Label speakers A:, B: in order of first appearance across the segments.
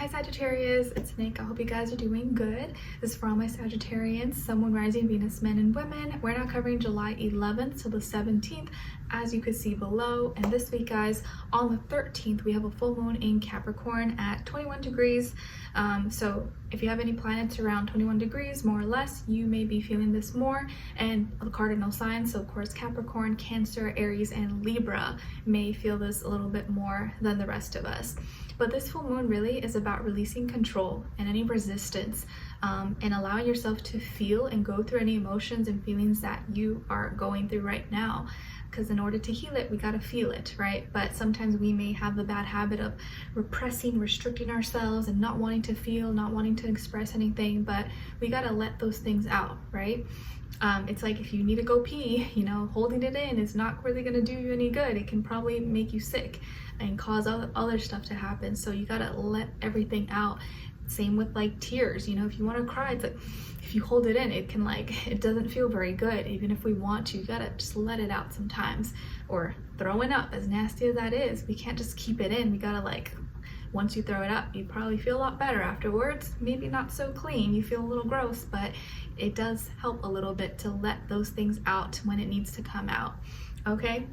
A: Hi Sagittarius, it's Nick. I hope you guys are doing good. This is for all my Sagittarians, Sun, Moon, Rising, Venus, men and women. We're now covering July 11th to the 17th, as you can see below. And this week, guys, on the 13th, we have a full moon in Capricorn at 21 degrees. So if you have any planets around 21 degrees, more or less, you may be feeling this more. And the cardinal signs, so of course Capricorn, Cancer, Aries, and Libra may feel this a little bit more than the rest of us. But this full moon really is about releasing control and any resistance, and allowing yourself to feel and go through any emotions and feelings that you are going through right now. Because in order to heal it, we got to feel it, right? But sometimes we may have the bad habit of repressing, restricting ourselves and not wanting to feel, not wanting to express anything, but we got to let those things out, right? It's like if you need to go pee, holding it in is not really going to do you any good. It can probably make you sick and cause other stuff to happen. So you got to let everything out. Same with like tears, if you want to cry, it's like if you hold it in, it can it doesn't feel very good. Even if we want to, you gotta just let it out sometimes. Or throwing up, as nasty as that is, we can't just keep it in. We gotta once you throw it up, you probably feel a lot better afterwards. Maybe not so clean, you feel a little gross, but it does help a little bit to let those things out when it needs to come out, okay?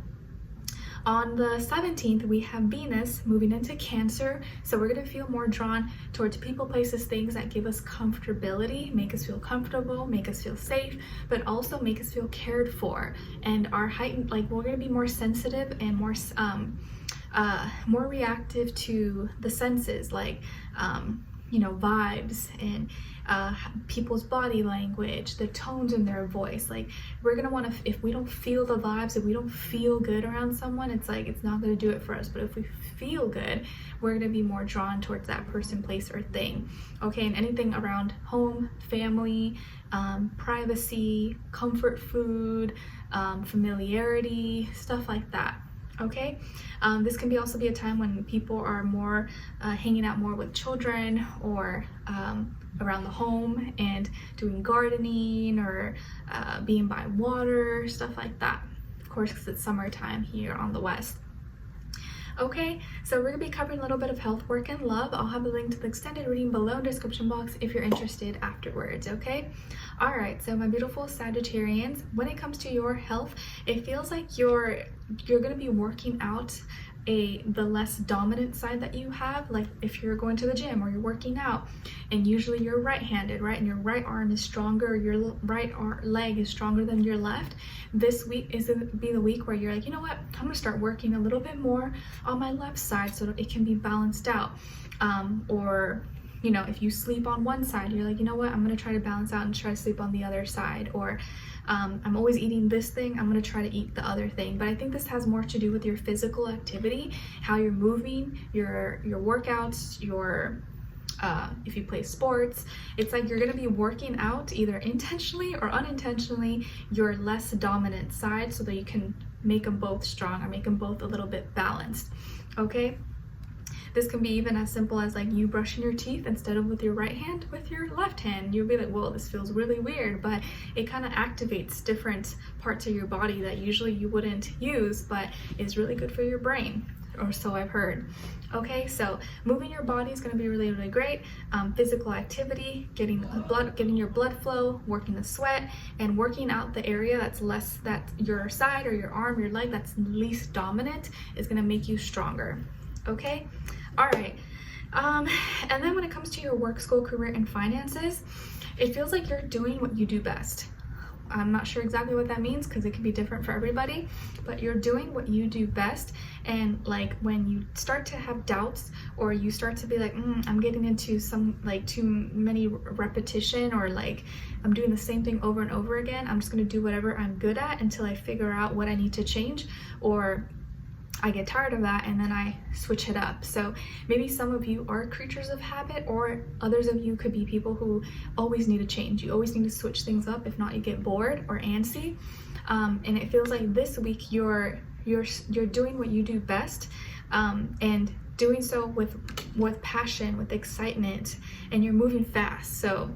A: On the 17th, we have Venus moving into Cancer, so we're going to feel more drawn towards people, places, things that give us comfortability, make us feel comfortable, make us feel safe, but also make us feel cared for. And our heightened, we're going to be more sensitive and more reactive to the senses, vibes and people's body language, the tones in their voice. We're gonna want to, if we don't feel the vibes, if we don't feel good around someone, it's not gonna do it for us. But if we feel good, we're gonna be more drawn towards that person, place, or thing, okay? And anything around home, family, privacy, comfort food, familiarity, stuff like that. Okay, this can also be a time when people are more hanging out more with children, or around the home and doing gardening, or being by water, stuff like that. Of course, because it's summertime here on the west. Okay, so we're gonna be covering a little bit of health, work, and love. I'll have a link to the extended reading below in the description box if you're interested afterwards, okay? All right, so my beautiful Sagittarians, when it comes to your health, it feels like you're gonna be working out the less dominant side that you have. Like if you're going to the gym or you're working out, and usually you're right-handed, right, and your right arm is stronger, your leg is stronger than your left, this week is gonna be the week where you're like, you know what, I'm gonna start working a little bit more on my left side so that it can be balanced out. Or if you sleep on one side, you're like, you know what, I'm gonna try to balance out and try to sleep on the other side. Or I'm always eating this thing, I'm gonna try to eat the other thing. But I think this has more to do with your physical activity, how you're moving, your workouts, if you play sports. It's like you're gonna be working out either intentionally or unintentionally your less dominant side, so that you can make them both strong or make them both a little bit balanced, okay? This can be even as simple as you brushing your teeth instead of with your right hand, with your left hand. You'll be like, whoa, this feels really weird, but it kind of activates different parts of your body that usually you wouldn't use, but is really good for your brain, or so I've heard. Okay, so moving your body is going to be really, really great. Physical activity, getting your blood flow, working the sweat, and working out the area that your side or your arm, your leg that's least dominant is going to make you stronger. Okay, all right. And then when it comes to your work, school, career, and finances, it feels like you're doing what you do best. I'm not sure exactly what that means, because it can be different for everybody, but you're doing what you do best. And when you start to have doubts, or you start to be like, I'm getting into some too many repetition, or I'm doing the same thing over and over again, I'm just going to do whatever I'm good at until I figure out what I need to change, or I get tired of that and then I switch it up. So maybe some of you are creatures of habit, or others of you could be people who always need to change. You always need to switch things up. If not, you get bored or antsy. And it feels like this week you're doing what you do best, and doing so with passion, with excitement, and you're moving fast. So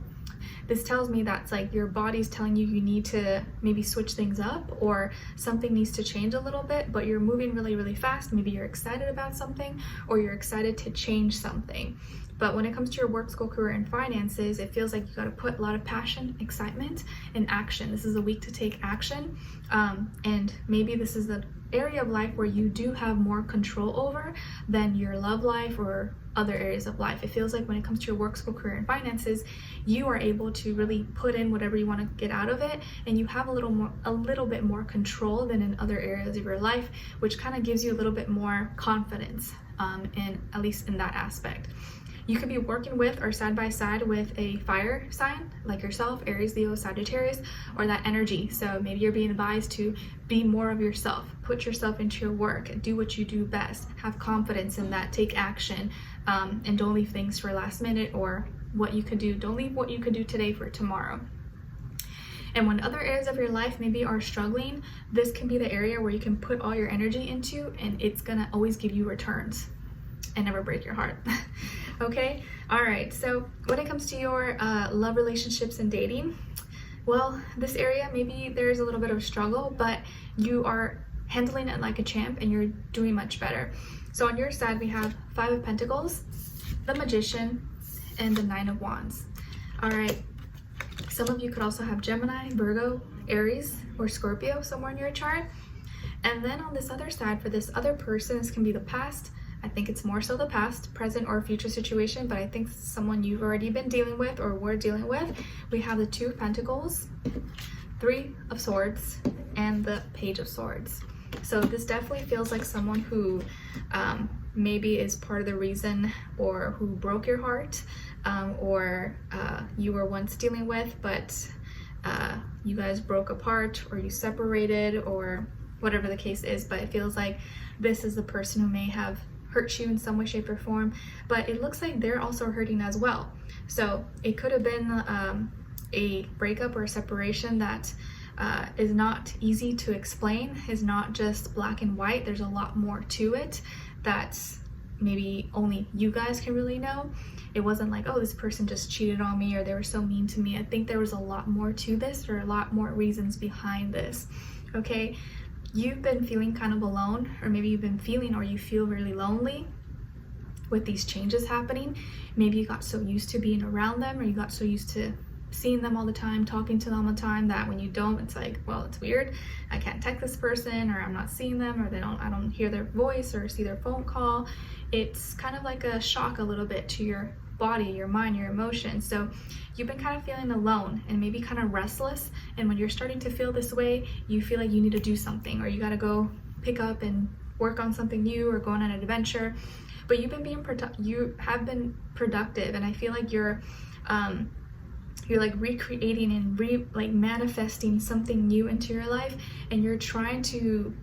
A: this tells me that's like your body's telling you you need to maybe switch things up, or something needs to change a little bit, but you're moving really, really fast. Maybe you're excited about something, or you're excited to change something. But when it comes to your work, school, career, and finances, it feels like you got to put a lot of passion, excitement, and action. This is a week to take action. And maybe this is the area of life where you do have more control over than your love life or other areas of life. It feels like when it comes to your work, school, career, and finances, you are able to really put in whatever you want to get out of it, and you have a little bit more control than in other areas of your life, which kind of gives you a little bit more confidence, in at least in that aspect. You could be working with or side by side with a fire sign like yourself, Aries, Leo, Sagittarius, or that energy. So maybe you're being advised to be more of yourself, put yourself into your work, do what you do best, have confidence in that, take action, and don't leave things for last minute, or what you could do. Don't leave what you could do today for tomorrow. And when other areas of your life maybe are struggling, this can be the area where you can put all your energy into, and it's gonna always give you returns and never break your heart. Okay, all right, so when it comes to your love, relationships, and dating, well, this area, maybe there's a little bit of struggle, but you are handling it like a champ and you're doing much better. So on your side, we have 5 of Pentacles, the Magician, and the 9 of Wands. All right, some of you could also have Gemini, Virgo, Aries, or Scorpio somewhere in your chart. And then on this other side, for this other person, this can be the past. I think it's more so the past, present, or future situation, but I think someone you've already been dealing with or were dealing with. We have the 2 of Pentacles, 3 of Swords, and the Page of Swords. So this definitely feels like someone who maybe is part of the reason, or who broke your heart, or you were once dealing with, but you guys broke apart, or you separated, or whatever the case is. But it feels like this is the person who may have hurt you in some way, shape, or form, but it looks like they're also hurting as well. So it could have been a breakup or a separation that is not easy to explain, is not just black and white. There's a lot more to it that's maybe only you guys can really know. It wasn't like, oh, this person just cheated on me, or they were so mean to me. I think there was a lot more to this, or a lot more reasons behind this. Okay, you've been feeling kind of alone, or maybe you've been feeling, or you feel really lonely with these changes happening. Maybe you got so used to being around them, or you got so used to seeing them all the time, talking to them all the time, that when you don't, it's like, well, it's weird. I can't text this person, or I'm not seeing them, or I don't hear their voice or see their phone call. It's kind of like a shock a little bit to your body, your mind, your emotions. So you've been kind of feeling alone and maybe kind of restless. And when you're starting to feel this way, you feel like you need to do something, or you got to go pick up and work on something new, or go on an adventure. But you have been productive, and I feel like you're like recreating and manifesting something new into your life, and you're trying to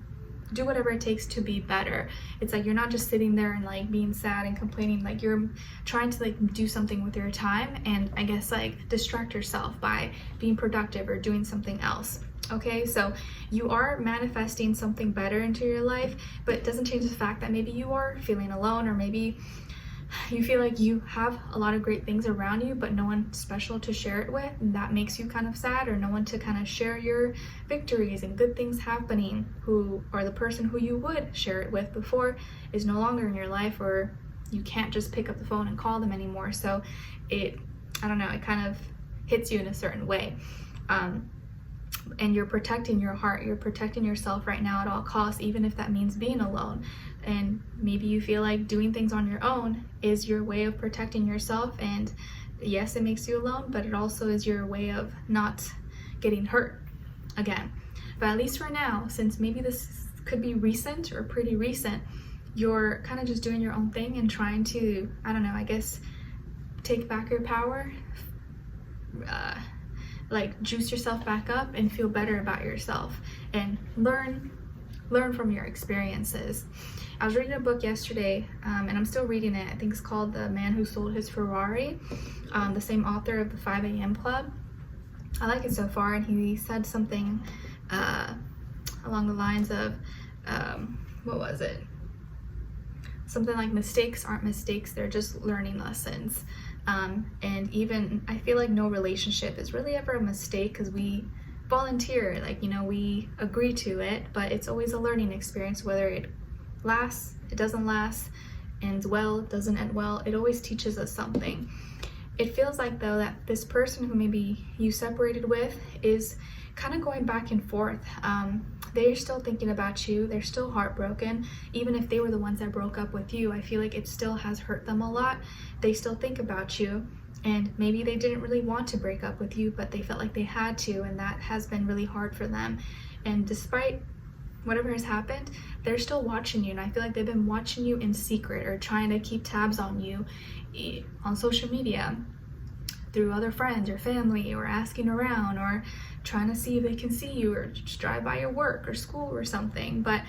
A: do whatever it takes to be better. It's like you're not just sitting there and like being sad and complaining. Like you're trying to like do something with your time, and I guess like distract yourself by being productive or doing something else. Okay, so you are manifesting something better into your life, but it doesn't change the fact that maybe you are feeling alone, or maybe you feel like you have a lot of great things around you, but no one special to share it with, and that makes you kind of sad, or no one to kind of share your victories and good things happening, or the person who you would share it with before is no longer in your life, or you can't just pick up the phone and call them anymore. So I don't know, it kind of hits you in a certain way. And you're protecting your heart, you're protecting yourself right now at all costs, even if that means being alone. And maybe you feel like doing things on your own is your way of protecting yourself. And yes, it makes you alone, but it also is your way of not getting hurt again. But at least for now, since maybe this could be recent or pretty recent, you're kind of just doing your own thing and trying to, I don't know, I guess, take back your power, like juice yourself back up and feel better about yourself, and learn from your experiences. I was reading a book yesterday, and I'm still reading it. I think it's called The Man Who Sold His Ferrari, the same author of the 5 a.m. Club. I like it so far, and he said something along the lines of, what was it? something like mistakes aren't mistakes, they're just learning lessons. And even I feel like no relationship is really ever a mistake, because we volunteer, like, you know, we agree to it, but it's always a learning experience. Whether it lasts, it doesn't last, ends well, doesn't end well, it always teaches us something. It feels like, though, that this person who maybe you separated with is kind of going back and forth. They're still thinking about you, they're still heartbroken. Even if they were the ones that broke up with you, I feel like it still has hurt them a lot. They still think about you, and maybe they didn't really want to break up with you, but they felt like they had to, and that has been really hard for them. And despite whatever has happened, they're still watching you, and I feel like they've been watching you in secret, or trying to keep tabs on you on social media, through other friends or family, or asking around, or trying to see if they can see you, or just drive by your work or school or something. But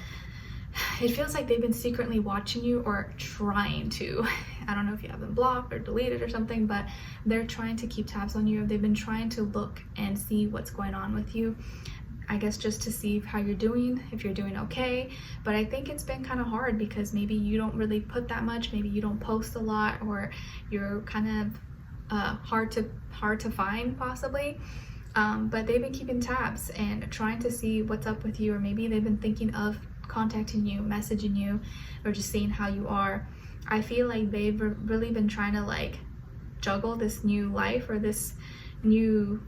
A: it feels like they've been secretly watching you, or trying to. I don't know if you have them blocked or deleted or something, but they're trying to keep tabs on you. They've been trying to look and see what's going on with you, I guess just to see how you're doing, if you're doing okay. But I think it's been kind of hard, because maybe you don't really put that much, maybe you don't post a lot, or you're kind of hard to find possibly. But they've been keeping tabs and trying to see what's up with you, or maybe they've been thinking of contacting you, messaging you, or just seeing how you are. I feel like they've really been trying to like juggle this new life, or this new,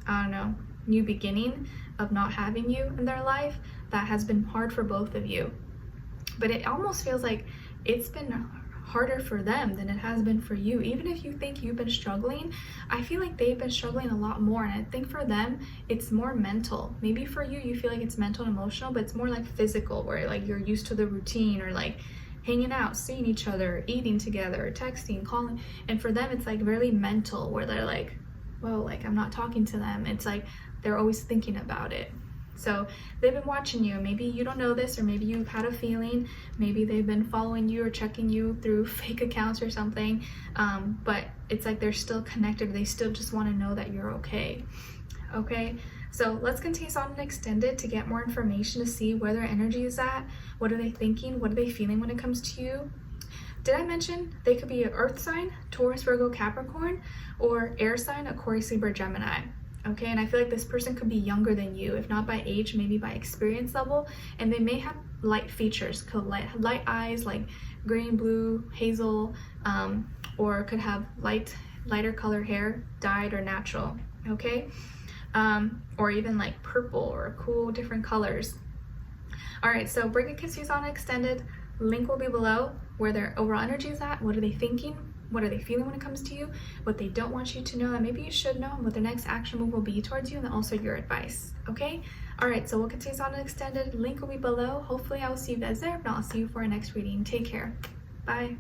A: I don't know, new beginning of not having you in their life. That has been hard for both of you. But it almost feels like it's been harder for them than it has been for you. Even if you think you've been struggling, I feel like they've been struggling a lot more. And I think for them, it's more mental. Maybe for you, you feel like it's mental and emotional, but it's more like physical, where like you're used to the routine, or like hanging out, seeing each other, eating together, texting, calling. And for them, it's like really mental, where they're like, well, like I'm not talking to them. It's like they're always thinking about it. So they've been watching you. Maybe you don't know this, or maybe you've had a feeling. Maybe they've been following you or checking you through fake accounts or something. But it's like they're still connected. They still just want to know that you're okay. Okay, so let's continue on and extended to get more information, to see where their energy is at. What are they thinking? What are they feeling when it comes to you? Did I mention they could be an earth sign, Taurus, Virgo, Capricorn, or air sign, Aquarius, Libra, Gemini? Okay, and I feel like this person could be younger than you, if not by age, maybe by experience level, and they may have light features, could light eyes, like green, blue, hazel, or could have lighter color hair, dyed or natural. Okay, or even like purple or cool different colors. All right, so bring a kiss on extended. Link will be below, where their overall energy is at. What are they thinking? What are they feeling when it comes to you? What they don't want you to know that maybe you should know, and what their next action move will be towards you, and then also your advice. Okay? All right, so we'll continue on an extended. Link will be below. Hopefully I will see you guys there. If not, I'll see you for our next reading. Take care. Bye.